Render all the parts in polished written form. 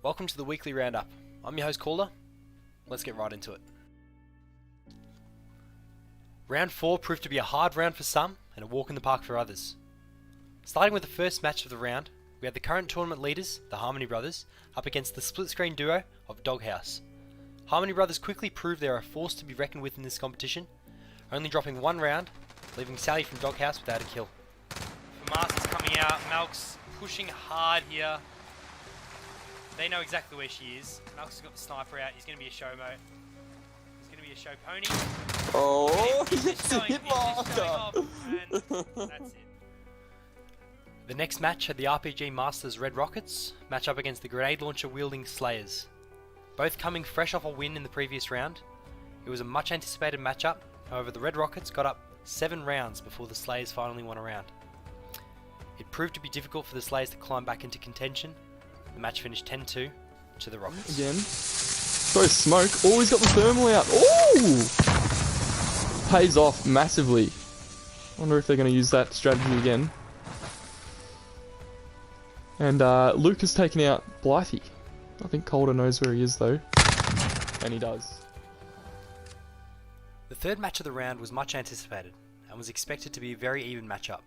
Welcome to the weekly roundup. I'm your host Calder. Let's get right into it. Round 4 proved to be a hard round for some and a walk in the park for others. Starting with the first match of the round, we had the current tournament leaders, the Harmony Brothers, up against the split screen duo of Doghouse. Harmony Brothers quickly proved they are a force to be reckoned with in this competition, only dropping one round, leaving Sally from Doghouse without a kill. Masters coming out, Malk's pushing hard here. They know exactly where she is. Malk's has got the sniper out. He's going to be a show mode. He's going to be a show pony. Oh, he's he's just hit marker. and that's it. The next match had the RPG Masters Red Rockets match up against the grenade launcher wielding Slayers. Both coming fresh off a win in the previous round. It was a much anticipated matchup, however the Red Rockets got up 7 rounds before the Slayers finally won a round. It proved to be difficult for the Slayers to climb back into contention. The match finished 10-2 to the Rockets. Again. Throw smoke. Oh, he's got the thermal out. Oh! Pays off massively. Wonder if they're going to use that strategy again. And Luke has taken out Blythe. I think Calder knows where he is though. And he does. The third match of the round was much anticipated and was expected to be a very even matchup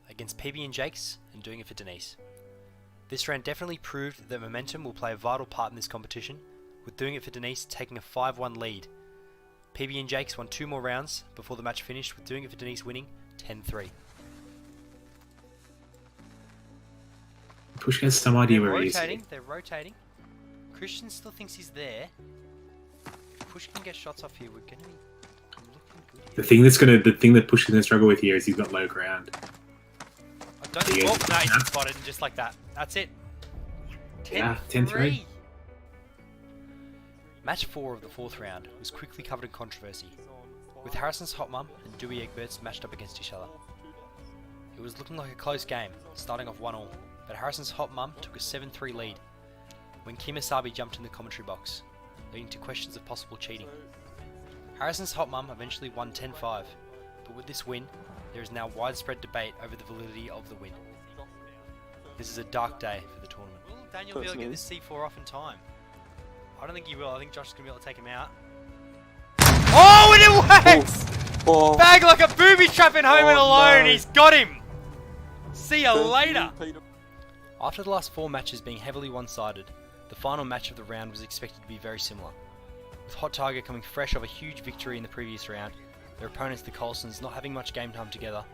against PB and Jakes and Doing It for Denise. This round definitely proved that momentum will play a vital part in this competition, with Doing It for Denise taking a 5-1 lead. PB and Jakes won 2 more rounds before the match finished, with Doing It for Denise winning 10-3. Push has some idea where he is. They're rotating. Christian still thinks he's there. If Push can get shots off here, we're going to be looking good here. The thing that Push is gonna struggle with here is he's got low ground. I don't think, no, he's been spotted, and just like that. That's it. 10-3. Match 4 of the 4th round was quickly covered in controversy, with Harrison's Hot Mum and Dewey Egberts matched up against each other. It was looking like a close game, starting off 1-1, but Harrison's Hot Mum took a 7-3 lead when Kim Asabi jumped in the commentary box, leading to questions of possible cheating. Harrison's Hot Mum eventually won 10-5, but with this win, there is now widespread debate over the validity of the win. This is a dark day for the tournament. Will Daniel be able to get this C4 off in time? I don't think he will. I think Josh is going to be able to take him out. Oh, and it works! Oh. Bag like a booby trap in Home and Alone. No. He's got him! See you later! After the last 4 matches being heavily one-sided, the final match of the round was expected to be very similar. With Hot Tiger coming fresh off a huge victory in the previous round, their opponents the Coelsons not having much game time together,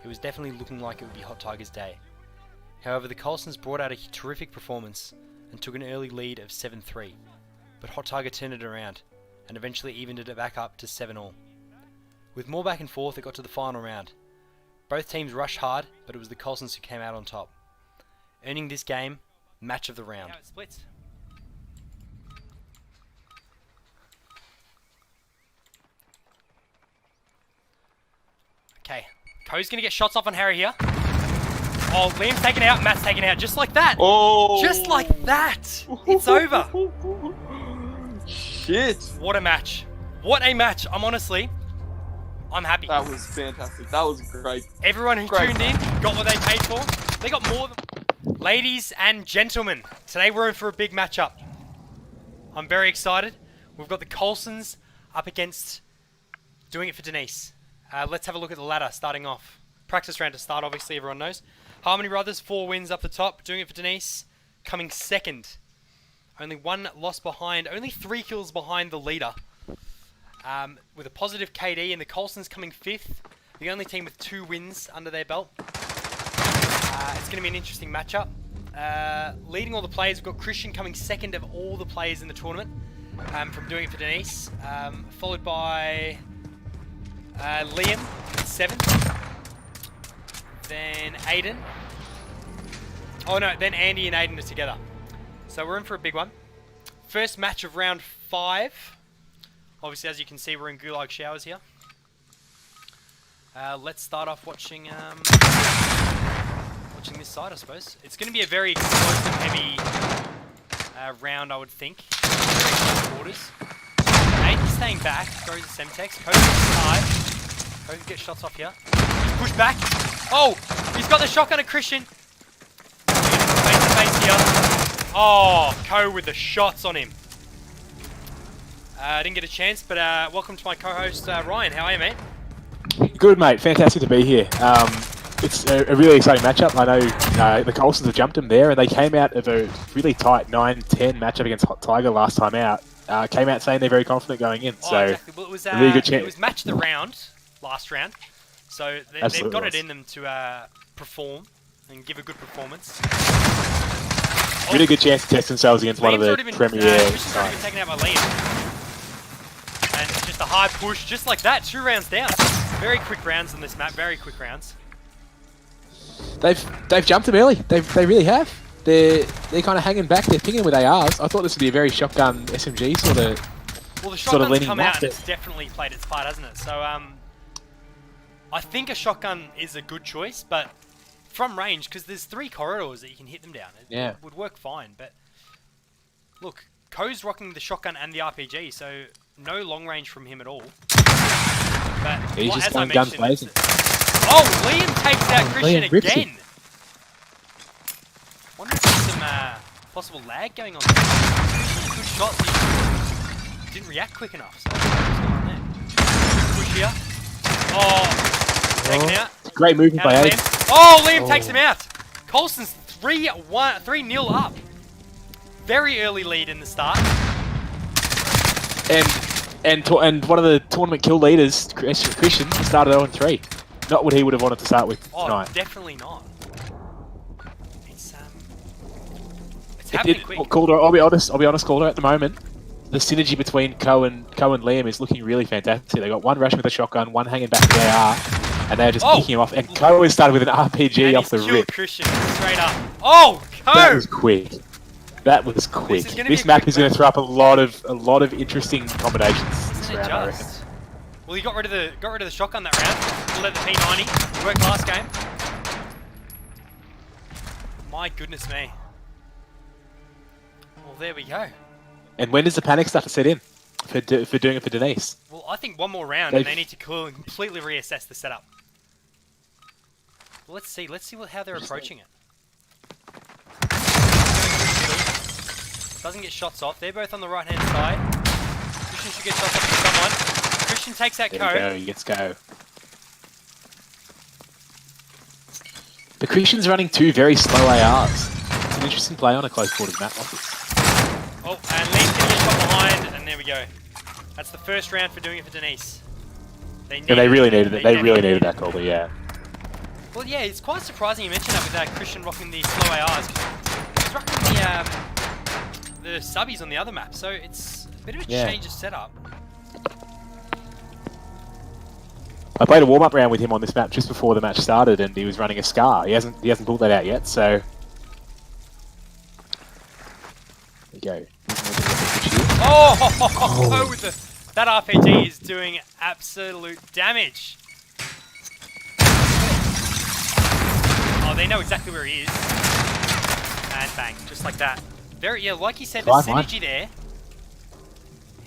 it was definitely looking like it would be Hot Tiger's day. However, the Coelsons brought out a terrific performance and took an early lead of 7-3, but Hot Tiger turned it around and eventually evened it back up to 7-all. With more back and forth, it got to the final round. Both teams rushed hard, but it was the Coelsons who came out on top, earning this game match of the round. Now it splits. Okay, Co's gonna get shots off on Harry here. Oh, Liam's taken out, Matt's taken out, just like that. Oh! Just like that. It's over. Shit! What a match. What a match. I'm happy. That was fantastic. That was great. Everyone who tuned in got what they paid for. They got more than... Ladies and gentlemen, today we're in for a big matchup. I'm very excited. We've got the Coelsons up against Doing It for Denise. Let's have a look at the ladder starting off. Practice round to start, obviously, everyone knows. Harmony Brothers, 4 wins up the top. Doing It for Denise, coming second. Only 1 loss behind, only 3 kills behind the leader. With a positive KD, and the Coelsons coming 5th. The only team with 2 wins under their belt. It's going to be an interesting matchup. Leading all the players, we've got Christian coming 2nd of all the players in the tournament. From Doing It for Denise. Followed by... Liam, 7th. Then Aiden. Oh no, then Andy and Aiden are together. So we're in for a big one. First match of round 5. Obviously, as you can see, we're in gulag showers here. Let's start off watching this side, I suppose. It's going to be a very explosive, heavy round, I would think. Very close quarters. Aiden's staying back, throws a Semtex. Kobe high. Kobe gets shots off here. He's pushed back. Oh, he's got the shotgun at Christian. Face to face here. Oh, Co with the shots on him. I didn't get a chance, but welcome to my co-host Ryan. How are you, mate? Good, mate. Fantastic to be here. It's a really exciting matchup. I know the Coulsons have jumped them there, and they came out of a really tight 9-10 matchup against Hot Tiger last time out. Came out saying they're very confident going in. So, exactly. Well, it was a really good chance. It was match of the round, last round. So they've got it in them to perform and give a good performance. Really good chance to test themselves against one of the premier Christian's already been taken out by Liam. And just a hard push, just like that, 2 rounds down. Very quick rounds on this map, very quick rounds. They've jumped them early. They really have. They're kind of hanging back. They're pinging with ARs. I thought this would be a very shotgun SMG sort of. Well, the sort of shotgun's come map, out and it's definitely played its part, hasn't it? So I think a shotgun is a good choice, but from range, because there's 3 corridors that you can hit them down. It would work fine, but look, Co's rocking the shotgun and the RPG, so no long range from him at all. But he's just as going I guns mentioned, blazing. oh, Liam takes out Christian Liam rips again. him. Wonder if there's some possible lag going on there. Christian, a good shot. He didn't react quick enough. So what's going on there? Push here. Oh, taken out. Great movement by Aiden. Oh, Liam takes him out. Coulson's 3-0 up. Very early lead in the start. And one of the tournament kill leaders, Christian, started 0-3. Not what he would have wanted to start with tonight. Definitely not. It's happening quick. Calder, I'll be honest, Calder, at the moment, the synergy between Co and Liam is looking really fantastic. They got one rushing with a shotgun, one hanging back with the AR, and they're just picking him off. And Co has started with an RPG and off the rip. Christian straight up. Oh, Co! That was quick. That was quick. This map is going to throw up a lot of interesting combinations. Isn't it just? Well, he got rid of the shotgun that round. We'll let the P90 work last game. My goodness me. Well, there we go. And when does the panic start to set in for doing it for Denise? Well, I think one more round and they need to completely reassess the setup. Well, let's see how they're approaching it. Doesn't get shots off. They're both on the right-hand side. Christian should get shots off to someone. Christian takes that Co. He gets Go. The Christian's running 2 very slow ARs. It's an interesting play on a close quarters map like this. Oh, and Liam's going to get shot behind, and there we go. That's the first round for doing it for Denise. They really needed it. They really needed that call, yeah. Well, yeah, it's quite surprising you mentioned that with Christian rocking the slow ARs. He's rocking the subbies on the other map, so it's a bit of a change of setup. I played a warm-up round with him on this map just before the match started, and he was running a Scar. He hasn't pulled that out yet, so there you go. Oh, with that RPG is doing absolute damage. Oh, they know exactly where he is, and bang, just like that. Like you said, the synergy there.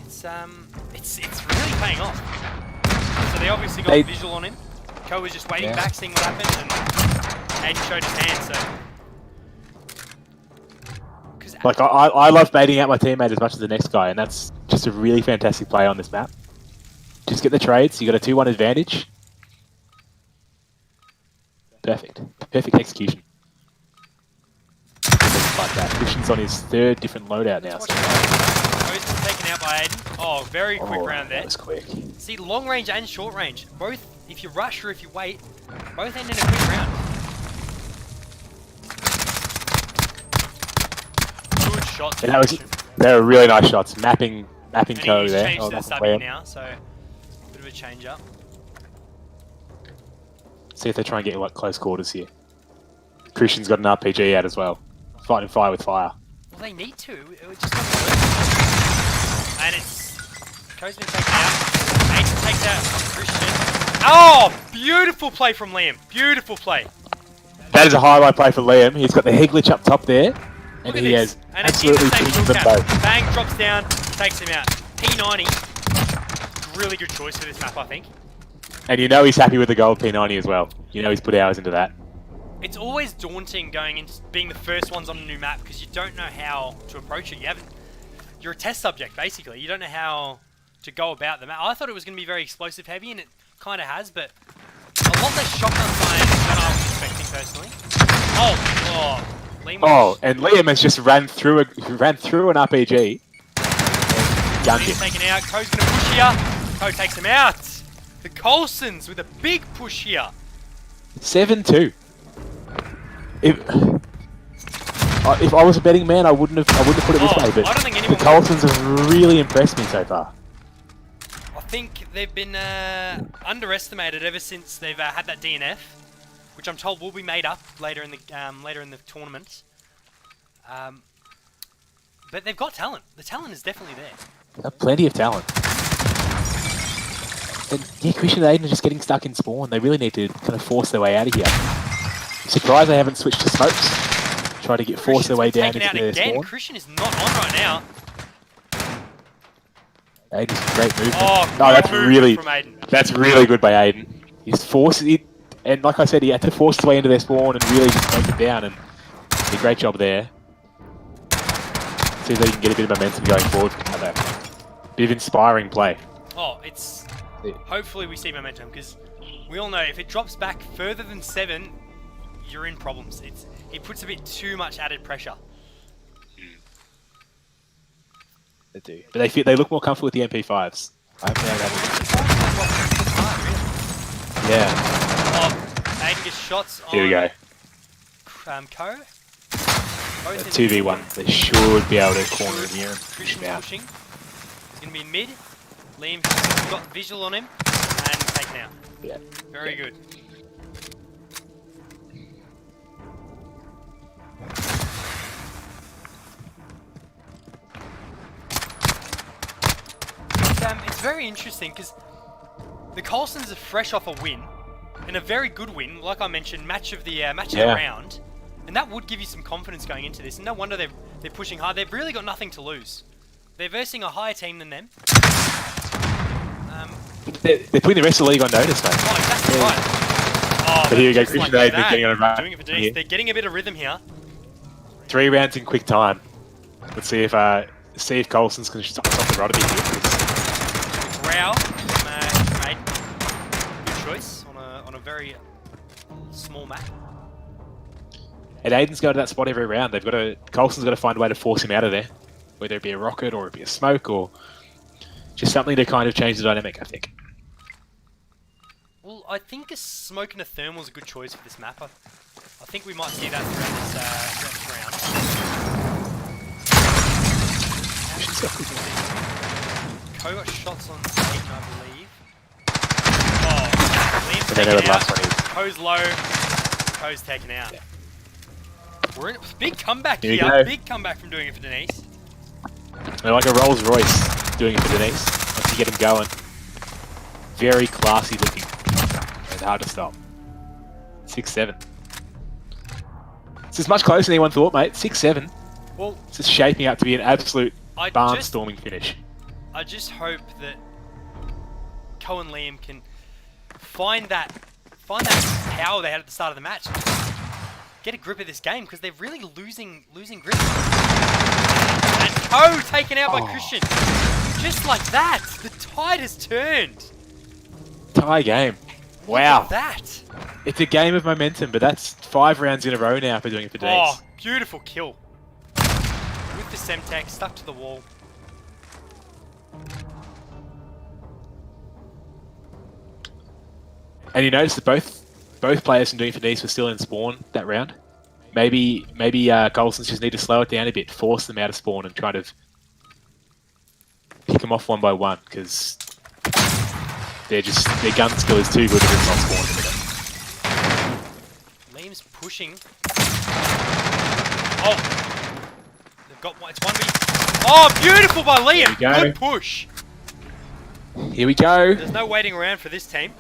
It's really paying off. So they obviously got visual on him. Co was just waiting back, seeing what happened, and Aiden showed his hand. So, like I love baiting out my teammate as much as the next guy, and that's just a really fantastic play on this map. Just get the trades. You got a 2-1 advantage. Perfect execution. Like that. Christian's on his 3rd different loadout now. So. Co's been taken out by Aiden. Oh, very quick round there. That was quick. See, long range and short range, both, if you rush or if you wait, both end in a quick round. Good shots. Yeah, they were really nice shots. Mapping Co there. He's changed to the subby now, so a bit of a change up. See if they try and get like close quarters here. Christian's got an RPG out as well. Fighting fire with fire. Well, they need to. It just doesn't work. And Co's been taken out. Aiden takes out Christian. Oh, beautiful play from Liam. Beautiful play. That is a highlight play for Liam. He's got the head glitch up top there. And Look at he this. has And absolutely it's in the same pinned them kill both. cam. Bang, drops down, takes him out. P90. Really good choice for this map, I think. And you know he's happy with the gold P90 as well. You know he's put hours into that. It's always daunting going into being the first ones on a new map because you don't know how to approach it. You're a test subject, basically. You don't know how to go about the map. I thought it was going to be very explosive heavy, and it kind of has, but a lot less shotgun fire than I was expecting, personally. Liam was... and Liam has just ran through an RPG. Gunned Liam's him. taken out. Coe's going to push here. Coe takes him out. The Coulsons with a big push here. 7-2. If I was a betting man, I wouldn't have put it this way. But I don't think the anyone Coulsons have really impressed me so far. I think they've been underestimated ever since they've had that DNF, which I'm told will be made up later in the tournament. But they've got talent. The talent is definitely there. Plenty of talent. And yeah, Christian and Aiden are just getting stuck in spawn. They really need to kind of force their way out of here. I'm surprised they haven't switched to smokes. Try to force their way down into their spawn. Christian is not on right now. Aiden's great movement. Oh, no, that's move really from Aiden. That's really good by Aiden. He's forced it, and like I said, he had to force his way into their spawn and really just take it down. And did a great job there. See if they can get a bit of momentum going forward. Bit of inspiring play. Oh, it's... Hopefully we see momentum, because we all know if it drops back further than 7, you're in problems. It puts a bit too much added pressure. They do. But they look more comfortable with the MP5s. I haven't had Yeah. Oh, Aiden gets shots on... Here we go. Coe. 2v1. They should be able to corner him here and push Christian him out. pushing. He's going to be in mid. Liam's got visual on him and taken out. Yeah. Very good. It's very interesting because the Coulsons are fresh off a win, and a very good win, like I mentioned, match of the round, and that would give you some confidence going into this. And no wonder they're pushing hard. They've really got nothing to lose. They're versing a higher team than them. They're putting the rest of the league on notice, mate. Oh, exactly right. Oh, But here we go, just Christian like Aiden getting on a run. Doing it for Denise. They're getting a bit of rhythm here. 3 rounds in quick time. Let's see if Coulsons can stop the rod a bit here. Growl made good choice on a very small map. And Aiden's go to that spot every round. Coulson's got to find a way to force him out of there, whether it be a rocket or it be a smoke or just something to kind of change the dynamic, I think. Well, I think a smoke and a thermal is a good choice for this map. I think we might see that throughout this round. Coe got shots on Aiden, I believe. Oh, Liam's taken out. Coe's low. Coe's taken out. Yeah. We're in a big comeback here. Big comeback from doing it for Denise. They're like a Rolls Royce doing it for Denise. Once you get him going. Very classy looking. And hard to stop. 6-7. This is much closer than anyone thought, mate. 6-7. Well, this is shaping up to be an absolute barnstorming finish. I just hope that Coe and Liam can find that power they had at the start of the match. Get a grip of this game because they're really losing grip. And Coe taken out by Christian. Just like that, the tide has turned. Tie game. Wow. Look at that. It's a game of momentum, but that's 5 rounds in a row now for doing it for Denise. Oh, beautiful kill. With the Semtech, stuck to the wall. And you notice that both players from doing it for Denise were still in spawn that round. Maybe Coulsons just need to slow it down a bit, force them out of spawn and kind of pick them off one by one, because their gun skill is too good if it's not spawned in a minute. Liam's pushing. Oh! They've got one. It's 1v. Oh, beautiful by Liam! Good push! Here we go. There's no waiting around for this team.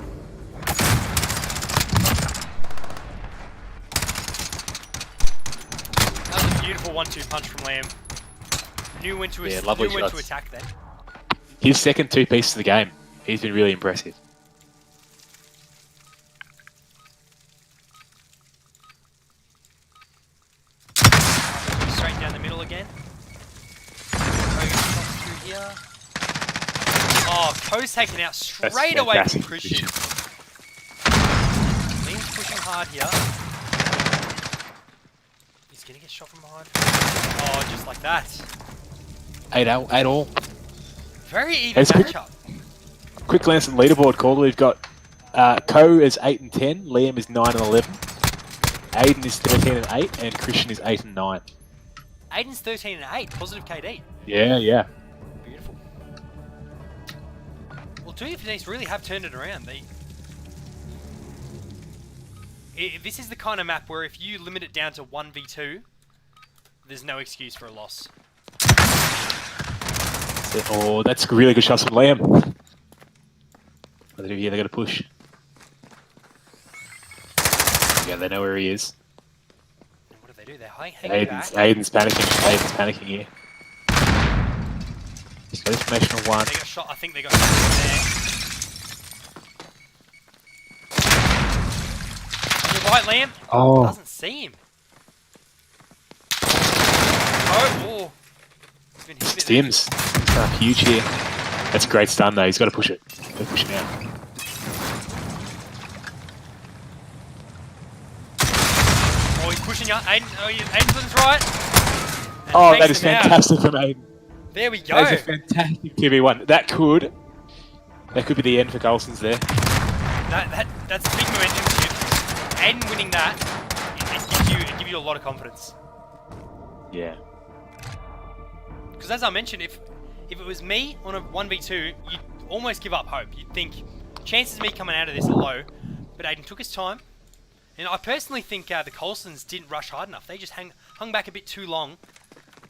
That was a beautiful 1-2 punch from Liam. Knew when to attack then. His second 2 pieces of the game. He's been really impressive. again. Through here. Oh, Co's taken out straight away from Christian. Liam's pushing hard here. He's gonna get shot from behind. Oh, just like that. 8-all. Very even matchup. Quick glance at the leaderboard, Calder. We've got Co is 8 and 10, Liam is 9 and 11, Aiden is 13 and 8, and Christian is 8 and 9. Aiden's 13 and 8, positive KD. Yeah. Beautiful. Well, DENISE really have turned it around. This is the kind of map where if you limit it down to 1v2, there's no excuse for a loss. Oh, that's really good shots from Liam. What do they do here? They got to push. Yeah, they know where he is. What do they do? They're hanging back. Aiden's panicking here. He's got information on one. They got shot. I think they got shot there. You're right, Liam. Oh. Doesn't see him. Oh. He's been hit a bit. Stims. Huge here. That's a great stun though. He's got to push it. Got to push him out. Oh, he's pushing out. Aiden's right. And Oh, that is him out. fantastic from Aiden. There we go. That is a fantastic 2v1. That could be the end for Coulson's there. That's a big momentum shift. Aiden winning that, it gives you a lot of confidence. Yeah. Because as I mentioned, if it was me on a 1v2, you'd almost give up hope. You'd think chances of me coming out of this are low, but Aiden took his time. And I personally think the Coulsons didn't rush hard enough. They just hung back a bit too long.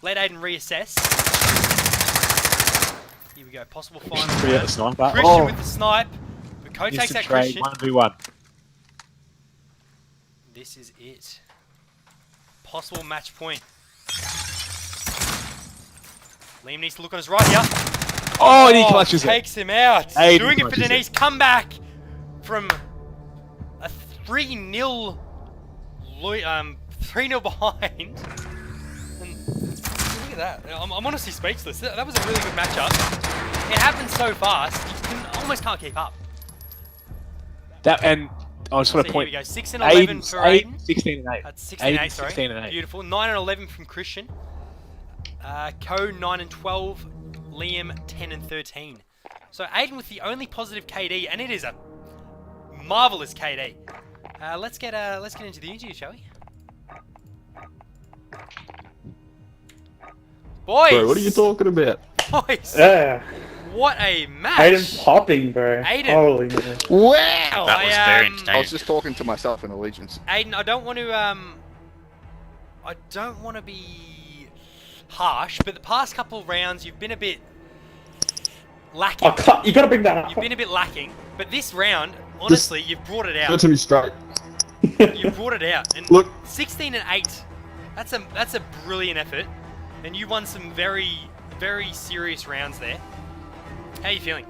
Let Aiden reassess. Here we go, possible final Christian round. the sniper. Christian with the snipe. But Co takes Instant that trade, Christian. 1v1. This is it. Possible match point. Liam needs to look on his right here. Oh, and he clutches it. Takes him out. Aiden Doing it for clutches DENISE. Come back from a 3-0 3-0 behind. And look at that. I'm honestly speechless. That was a really good matchup. It happened so fast, you almost can't keep up. That, and I just want to So here point. we go. 6 and 11 for Aiden. 16 and 8. That's 16 and 8, sorry. 16 and 8. Beautiful. 9 and 11 from Christian. Co 9 and 12. Liam 10 and 13. So Aiden with the only positive KD, and it is a marvelous KD. Let's get into the interview, shall we? Boys! Bro, what are you talking about? Boys! Yeah. What a match! Aiden's popping, bro. Aiden. Holy man. Wow! That was very I entertaining. I was just talking to myself in Allegiance. Aiden, I don't want to be harsh, but the past couple rounds you've been a bit lacking. Oh, you gotta bring that up. You've been a bit lacking, but this round, honestly, you've brought it Give it out. to me straight. You brought it out, and Look. 16 and 8. That's a brilliant effort, and you won some very, very serious rounds there. How are you feeling?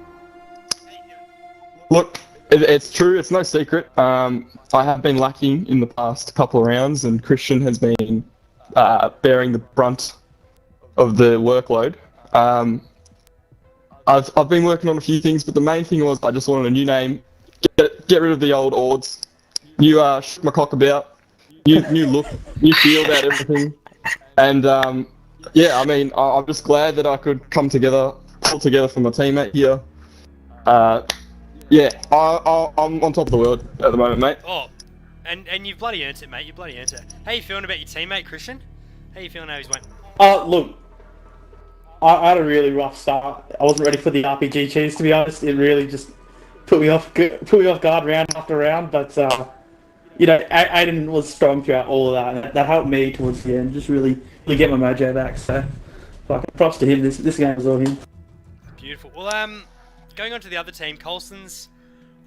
Look, it's true. It's no secret. I have been lacking in the past couple of rounds, and Christian has been bearing the brunt of the workload. I've been working on a few things, but the main thing was I just wanted a new name, get rid of the old ords, new shook my cock about, new look, new feel about everything, and yeah, I mean I'm just glad that I could pull together for my teammate here. Yeah, I'm on top of the world at the moment, mate. Oh, and you've bloody earned it, mate. You bloody earned it. How you feeling about your teammate, Christian? How you feeling how he's went? Look, I had a really rough start. I wasn't ready for the RPG cheese, to be honest. It really just put me off guard round after round. But you know, Aiden was strong throughout all of that, and that helped me towards the end. Just really get my mojo back. So, props to him. This game was all him. Beautiful. Well, going on to the other team, Coulsons.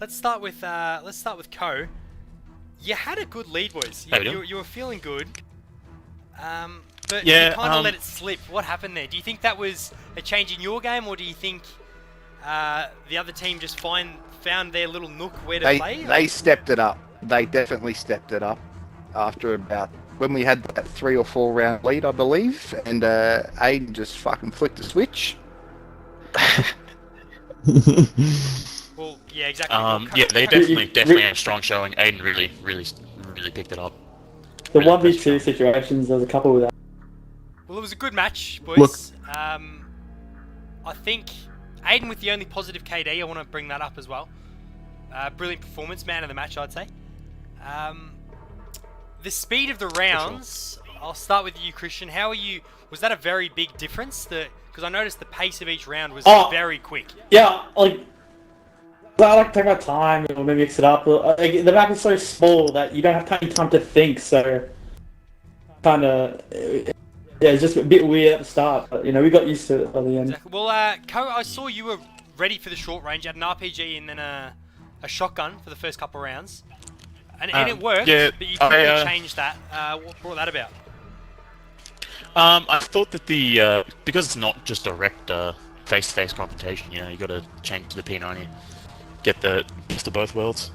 Let's start with Co. You had a good lead, boys. You were feeling good. But Yeah, you kind of let it slip. What happened there? Do you think that was a change in your game, or do you think the other team just found their little nook where to play? They stepped it up. They definitely stepped it up after about when we had that 3 or 4 round lead, I believe, and Aiden just fucking flicked the switch. Well, yeah, exactly. Yeah, they definitely had a strong showing. Aiden really picked it up. The Really 1v2 impressed. situations, there's a couple of that. Well, it was a good match, boys. Look. I think Aiden with the only positive KD. I want to bring that up as well. Brilliant performance, man of the match, I'd say. The speed of the rounds. I'll start with you, Christian. How are you? Was that a very big difference? Because I noticed the pace of each round was very quick. Yeah, like, I like to take my time, or maybe mix it up. Like, the map is so small that you don't have any time to think, so kind of, yeah, it's just a bit weird at the start, but, you know, we got used to it by the end. Exactly. Well, Co, I saw you were ready for the short range. You had an RPG and then a shotgun for the first couple of rounds. And it worked, yeah, but you quickly changed that. What brought that about? I thought that because it's not just direct face-to-face confrontation, you know, you got to change to the P90, get the best of both worlds.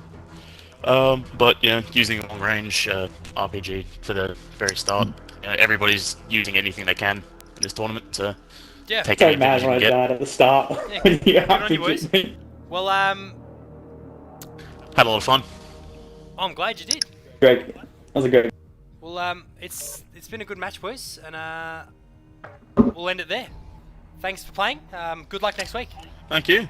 But you know, using long range RPG for the very start, you know, everybody's using anything they can in this tournament to take So any mad advantage you when I can get. died at the start. Yeah, When you good on you, boys. RPG. Well, Had a lot of fun. I'm glad you did. Great. That was a great. Well, it's been a good match, boys, and we'll end it there. Thanks for playing. Good luck next week. Thank you.